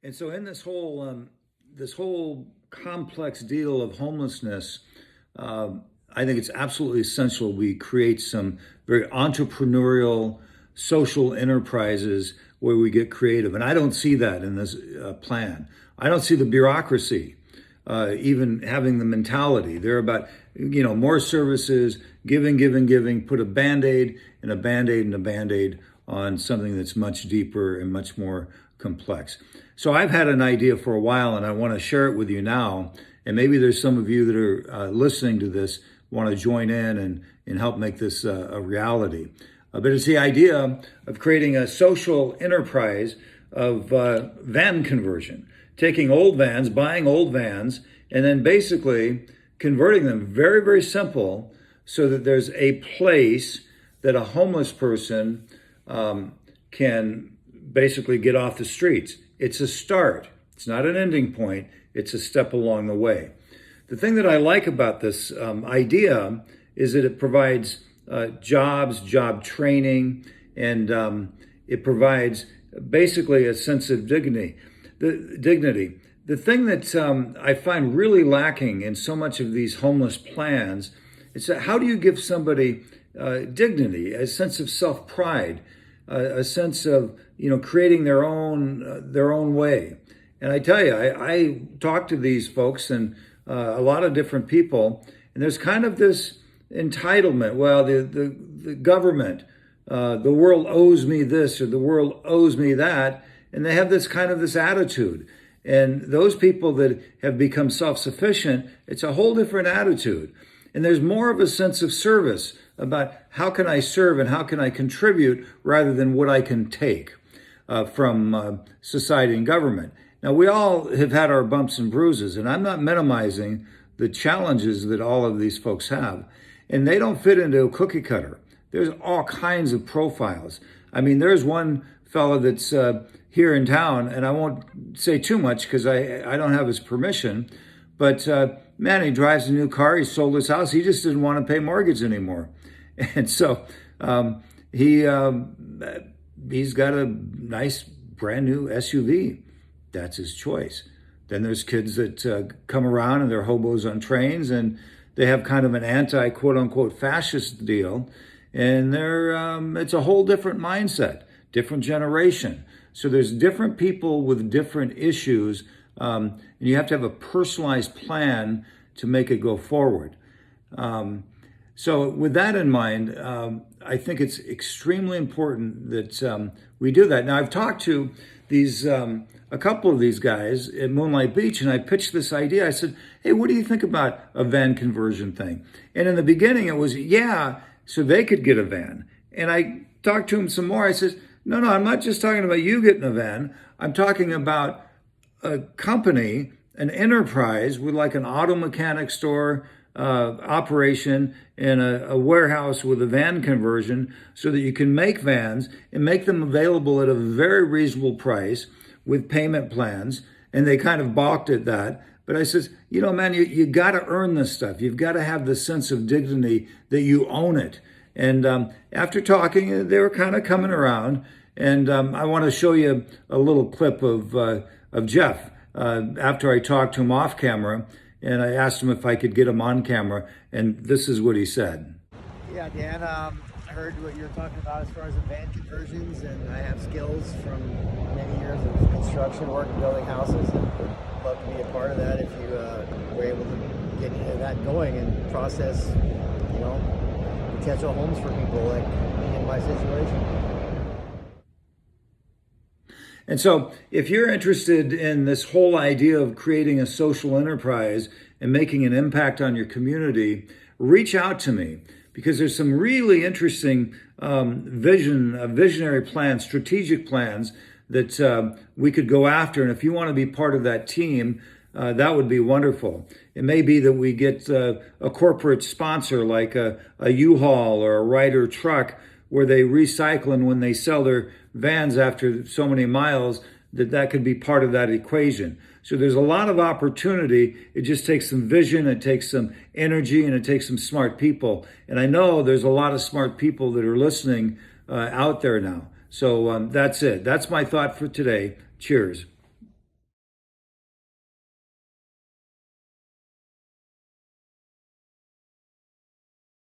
And so, in this whole complex deal of homelessness, I think it's absolutely essential we create some very entrepreneurial social enterprises where we get creative. And I don't see that in this plan. I don't see the bureaucracy even having the mentality. They're about, more services, giving, giving, giving, put a Band-Aid and a Band-Aid and a Band-Aid on something that's much deeper and much more complex. So I've had an idea for a while and I want to share it with you now. And maybe there's some of you that are listening to this want to join in and help make this a reality. But it's the idea of creating a social enterprise of van conversion, taking old vans, buying old vans, and then basically converting them very, very simple so that there's a place that a homeless person can basically get off the streets. It's a start. It's not an ending point. It's a step along the way. The thing that I like about this idea is that it provides jobs, job training, and it provides basically a sense of dignity. The thing that I find really lacking in so much of these homeless plans is that how do you give somebody dignity, a sense of self-pride, a sense of creating their own way. And I tell you, I talk to these folks and a lot of different people, and there's kind of this entitlement. Well, the government, the world owes me this, or the world owes me that, and they have this kind of this attitude. And those people that have become self-sufficient, it's a whole different attitude. And there's more of a sense of service about how can I serve and how can I contribute rather than what I can take from society and government. Now, we all have had our bumps and bruises, and I'm not minimizing the challenges that all of these folks have. And they don't fit into a cookie cutter. There's all kinds of profiles. I mean, there's one fellow that's here in town, and I won't say too much because I don't have his permission, but man, he drives a new car, he sold his house, he just didn't want to pay mortgage anymore. And so he's got a nice brand new SUV. That's his choice. Then there's kids that come around and they're hobos on trains and they have kind of an anti quote unquote fascist deal. And it's a whole different mindset, different generation. So there's different people with different issues. And you have to have a personalized plan to make it go forward. So with that in mind, I think it's extremely important that we do that. Now, I've talked to a couple of these guys at Moonlight Beach, and I pitched this idea. I said, hey, what do you think about a van conversion thing? And in the beginning, it was, yeah, so they could get a van. And I talked to him some more. I said, no, I'm not just talking about you getting a van. I'm talking about a company, an enterprise with like an auto mechanic store operation and a warehouse with a van conversion so that you can make vans and make them available at a very reasonable price with payment plans. And they kind of balked at that. But I says, man, you got to earn this stuff. You've got to have the sense of dignity that you own it. And after talking, they were kind of coming around. And I want to show you a little clip of Jeff after I talked to him off camera. And I asked him if I could get him on camera. And this is what he said. Yeah, Dan, I heard what you're talking about as far as the van conversions. And I have skills from many years of construction work and building houses. And would love to be a part of that if you were able to get that going and process, potential homes for people like me in my situation. And so if you're interested in this whole idea of creating a social enterprise and making an impact on your community, reach out to me because there's some really interesting visionary plans, strategic plans that we could go after. And if you want to be part of that team, that would be wonderful. It may be that we get a corporate sponsor like a U-Haul or a Ryder truck where they recycle, and when they sell their vans after so many miles, that could be part of that equation. So there's a lot of opportunity. It just takes some vision, it takes some energy, and it takes some smart people. And I know there's a lot of smart people that are listening out there now. So that's it. That's my thought for today. Cheers.